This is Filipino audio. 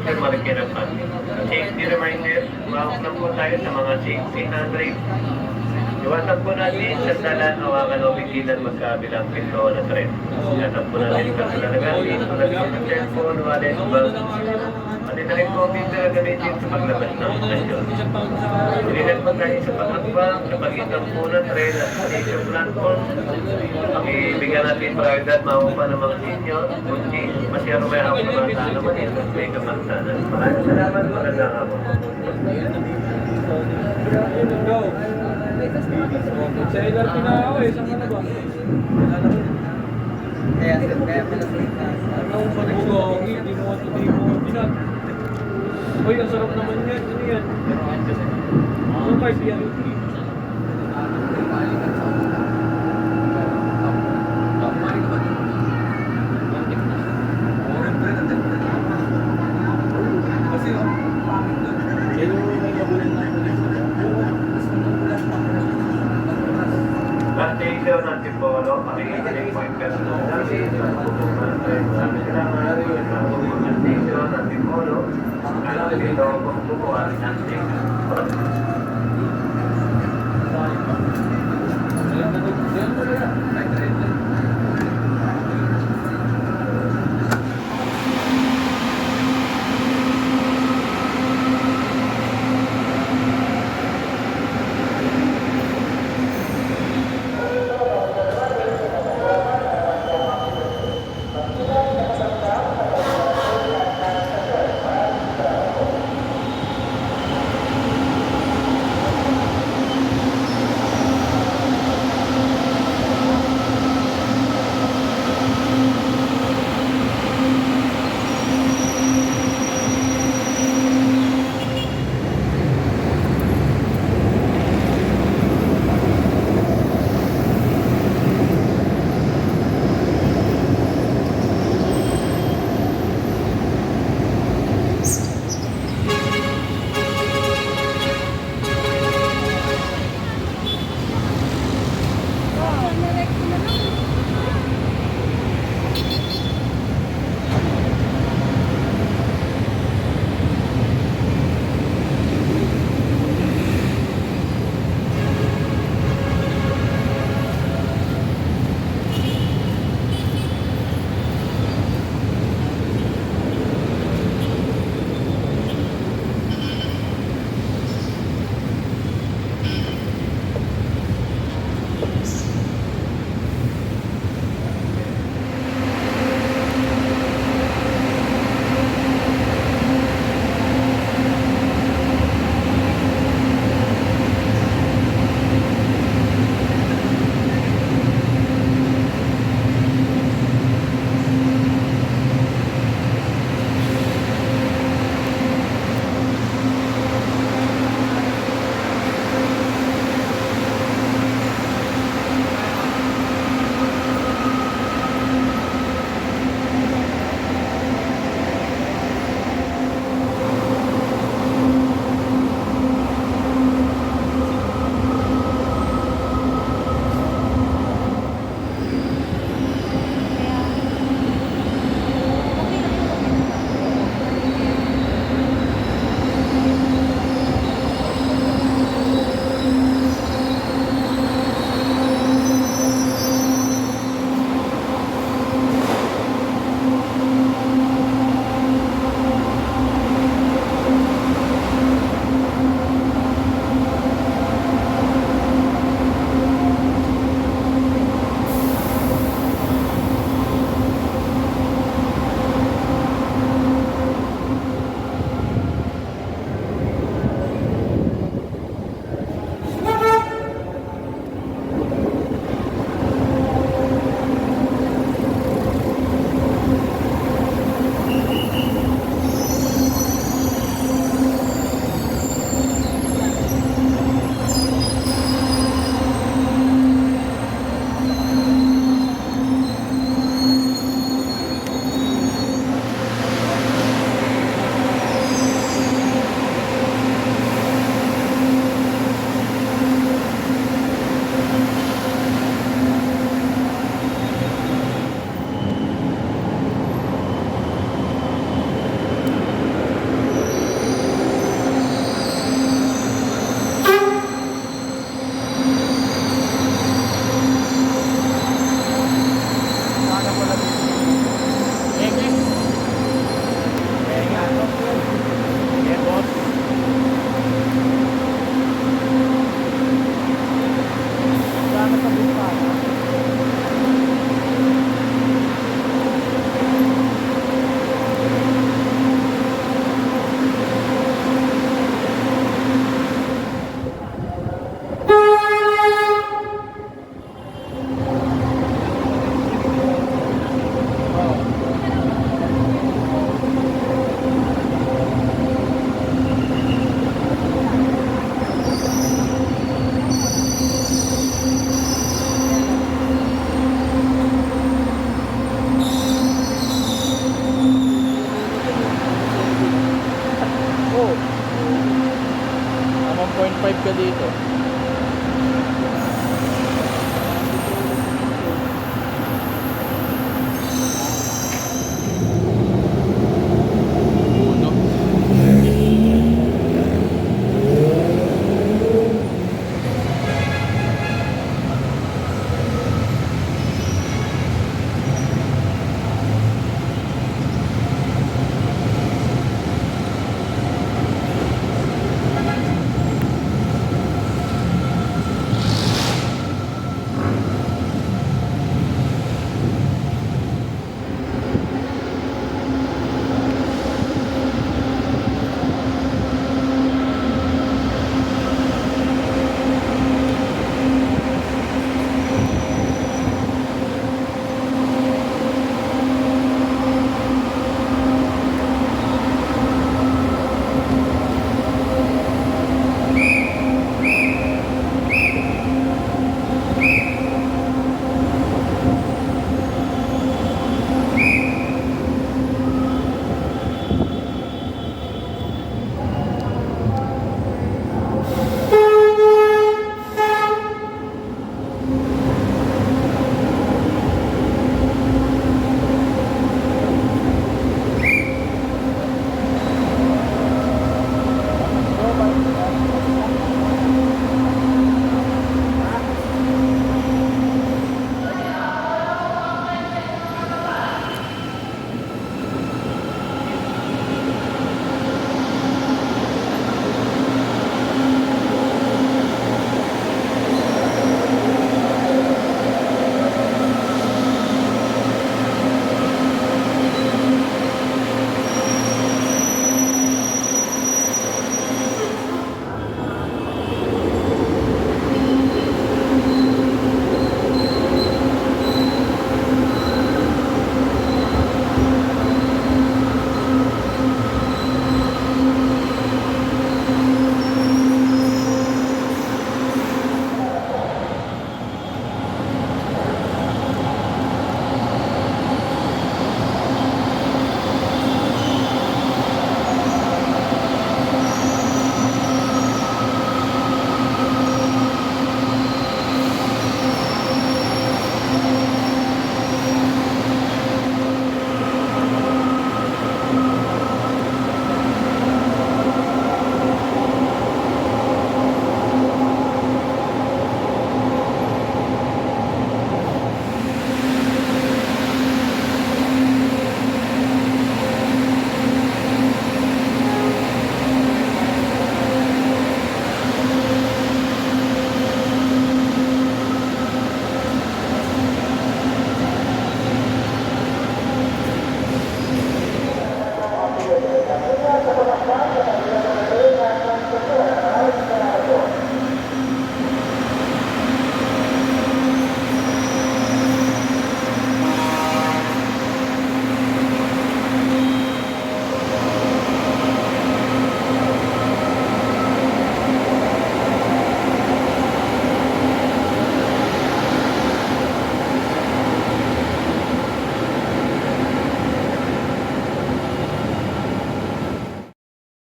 Sir Marikina pa. Safety reminder, mahawak lang po tayo sa mga safety handrail. Iwasan po natin sa dalan, hawakan o bigilan magkabilang pinto na tren. Iwasan po natin sa kalalagaan, tulad ng cellphone, wallet, bag. Pati na rin po pinto na gamitin sa paglabas ng stasyon. Ililan po tayo sa paghakbang, sa pagitan po ng tren at station platform. Pakibigyan natin prioridad, mahupa ng mga senior, kundi masyaro may hawak ng mga naman ito, may kapansanan. Maraming salamat, magandang hapon. Go! Sa LRT na ako eh, saan ka na ba? Kaya pala Ano ang pag-ugongi, di mo binat. Uy, ang sarap naman yan, ano yan? Ano pa yan? Station at Tipolo, pakikinig po yung personal natin sa pupunta ng tren. Maraming salamat. Station at Tipolo, alam dito kung bukuhan ng station.